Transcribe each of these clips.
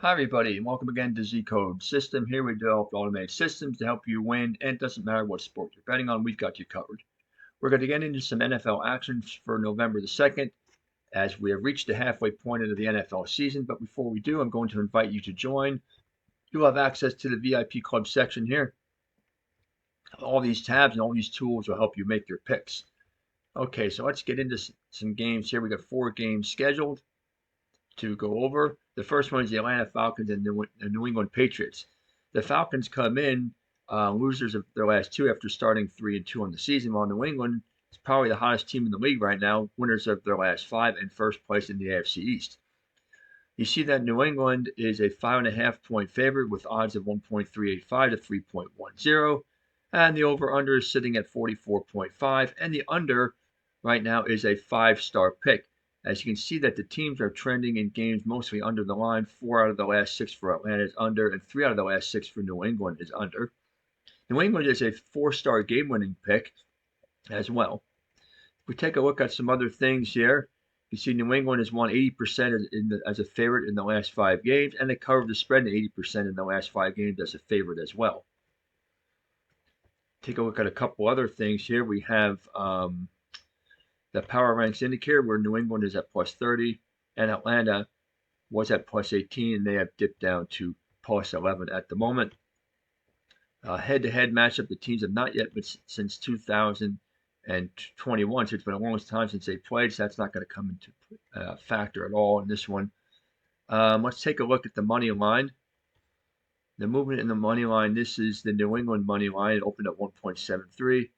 Hi everybody, and welcome again to ZCodeSystem. Here we develop automated systems to help you win, and it doesn't matter what sport you're betting on, we've got you covered. We're going to get into some NFL actions for November the 2nd, as we have reached the halfway point of the NFL season. But before we do, I'm going to invite you to join. You'll have access to the VIP Club section here. All these tabs and all these tools will help you make your picks. Okay, so let's get into some games here. We got 4 games scheduled to go over. The first one is the Atlanta Falcons and the New England Patriots. The Falcons come in losers of their last 2 after starting 3-2 on the season, while New England is probably the hottest team in the league right now, winners of their last 5 and first place in the AFC East. You see that New England is a 5.5-point favorite with odds of 1.385 to 3.10, and the over/under is sitting at 44.5, and the under right now is a 5-star pick. As you can see that the teams are trending in games mostly under the line. 4 out of the last 6 for Atlanta is under, and 3 out of the last 6 for New England is under. New England is a 4-star game-winning pick as well. If we take a look at some other things here, you see New England has won 80% as a favorite in the last 5 games, and they covered the spread in 80% in the last 5 games as a favorite as well. Take a look at a couple other things here. We have the Power Ranks indicator where New England is at plus 30 and Atlanta was at plus 18, and they have dipped down to plus 11 at the moment. Head-to-head matchup, the teams have not yet been since 2021, so it's been a long time since they played, so that's not going to come into factor at all in this one. Let's take a look at the money line. The movement in the money line, this is the New England money line. It opened at 1.73,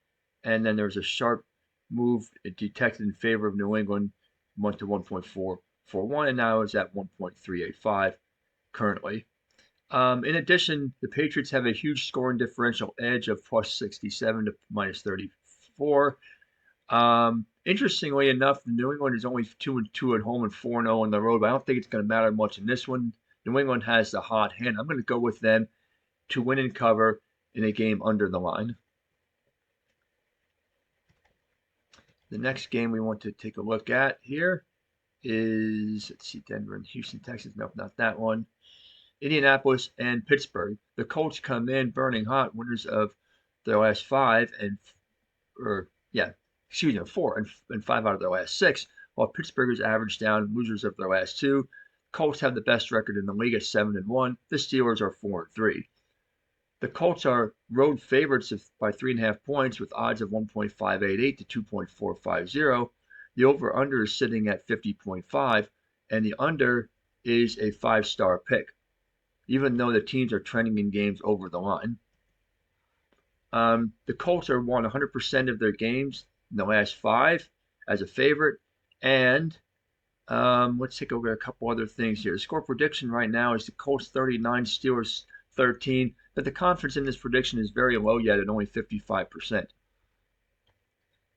and then there's a sharp move detected in favor of New England, went to 1.441, and now is at 1.385 currently. In addition, the Patriots have a huge scoring differential edge of plus 67 to minus 34. Interestingly enough, New England is only 2-2 at home and 4-0 on the road, but I don't think it's going to matter much in this one. New England has the hot hand. I'm going to go with them to win and cover in a game under the line. The next game we want to take a look at here is, let's see, Denver and Houston, Texas. Nope, not that one. Indianapolis and Pittsburgh. The Colts come in burning hot, winners of their last 4 and 5 out of their last 6, while Pittsburgh is averaged down, losers of their last 2. Colts have the best record in the league at 7-1. The Steelers are 4-3. The Colts are road favorites by 3.5 points with odds of 1.588 to 2.450. The over/under is sitting at 50.5, and the under is a 5-star pick, even though the teams are trending in games over the line. The Colts are won 100% of their games in the last 5 as a favorite, and let's take a look at a couple other things here. The score prediction right now is the Colts 39, Steelers 13, but the confidence in this prediction is very low yet at only 55%.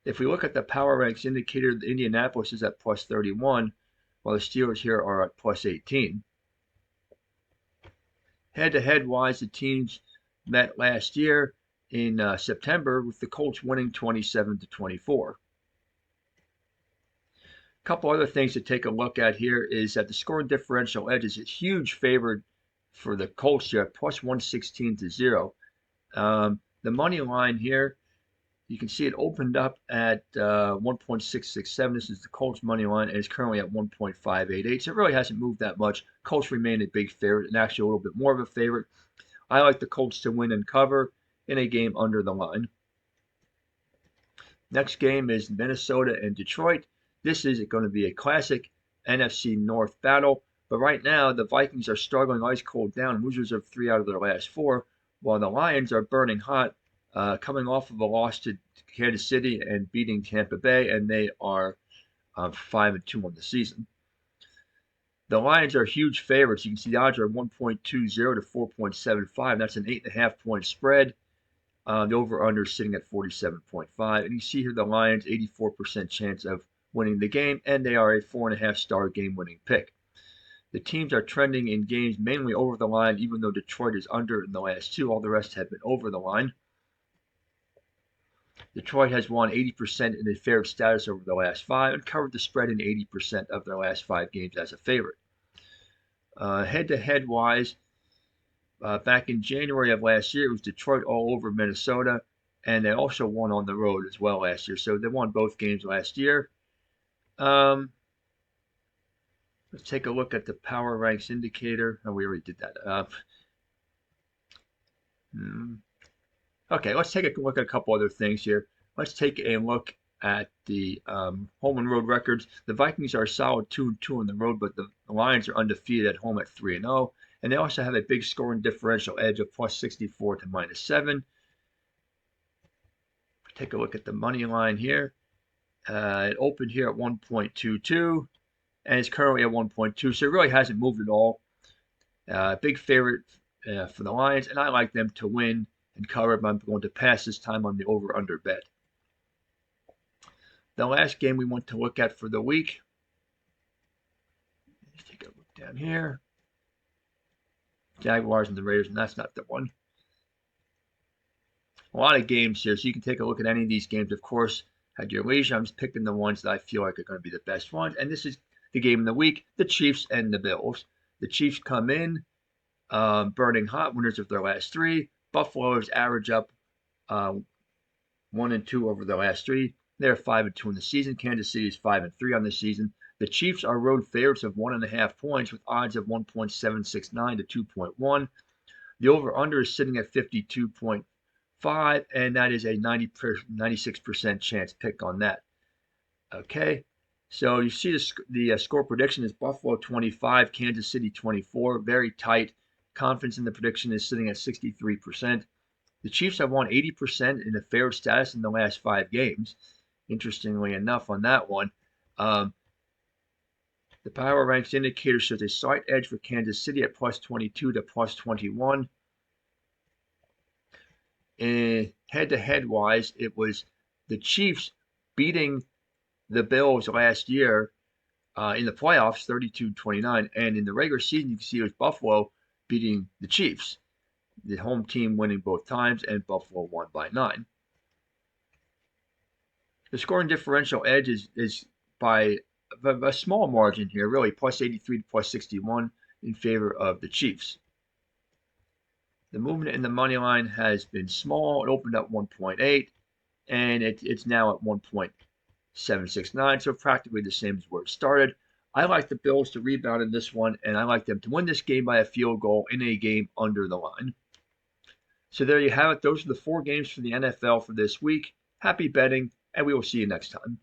If we look at the Power Ranks indicator, the Indianapolis is at plus 31, while the Steelers here are at plus 18. Head-to-head wise, the teams met last year in September, with the Colts winning 27-24. A couple other things to take a look at here is that the scoring differential edge is a huge favorite for the Colts here, plus 116 to 0. The money line here, you can see it opened up at 1.667. This is the Colts money line, and it's currently at 1.588. So it really hasn't moved that much. Colts remain a big favorite, and actually a little bit more of a favorite. I like the Colts to win and cover in a game under the line. Next game is Minnesota and Detroit. This is going to be a classic NFC North battle. But right now, the Vikings are struggling ice cold down, losers of 3 out of their last 4, while the Lions are burning hot, coming off of a loss to Kansas City and beating Tampa Bay, and they are 5-2 on the season. The Lions are huge favorites. You can see the odds are 1.20 to 4.75. That's an 8.5-point spread. The over/under is sitting at 47.5. And you see here the Lions, 84% chance of winning the game, and they are a 4.5-star game-winning pick. The teams are trending in games mainly over the line, even though Detroit is under in the last 2. All the rest have been over the line. Detroit has won 80% in a favorite status over the last 5 and covered the spread in 80% of their last 5 games as a favorite. Head-to-head wise, back in January of last year, it was Detroit all over Minnesota, and they also won on the road as well last year. So they won both games last year. Let's take a look at the power ranks indicator. Oh, we already did that. Okay, let's take a look at a couple other things here. Let's take a look at the home and road records. The Vikings are solid 2-2 on the road, but the Lions are undefeated at home at 3-0. And they also have a big scoring differential edge of plus 64 to minus 7. Take a look at the money line here. It opened here at 1.22 and it's currently at 1.2, so it really hasn't moved at all. Big favorite for the Lions, and I like them to win and cover, but I'm going to pass this time on the over-under bet. The last game we want to look at for the week. Let's take a look down here. Jaguars and the Raiders, and that's not the one. A lot of games here, so you can take a look at any of these games, of course, at your leisure. I'm just picking the ones that I feel like are going to be the best ones, and this is the game of the week, the Chiefs and the Bills. The Chiefs come in burning hot, winners of their last 3. Buffalo's average up 1-2 over the last 3. They're 5-2 in the season. Kansas City is 5-3 on the season. The Chiefs are road favorites of 1.5 points with odds of 1.769 to 2.1. The over/under is sitting at 52.5, and that is a 96% chance pick on that. Okay, so you see the score prediction is Buffalo 25, Kansas City 24. Very tight. Confidence in the prediction is sitting at 63%. The Chiefs have won 80% in a favorite status in the last 5 games. Interestingly enough on that one. The power ranks indicator shows a slight edge for Kansas City at plus 22 to plus 21. And head-to-head wise, it was the Chiefs beating the Bills last year in the playoffs, 32-29. And in the regular season, you can see it was Buffalo beating the Chiefs. The home team winning both times, and Buffalo won by 9. The scoring differential edge is by a small margin here, really, plus 83 to plus 61 in favor of the Chiefs. The movement in the money line has been small. It opened up 1.8, and it's now at 1.769, so practically the same as where it started. I like the Bills to rebound in this one, and I like them to win this game by a field goal in a game under the line. So there you have it. Those are the 4 games for the NFL for this week. Happy betting, and we will see you next time.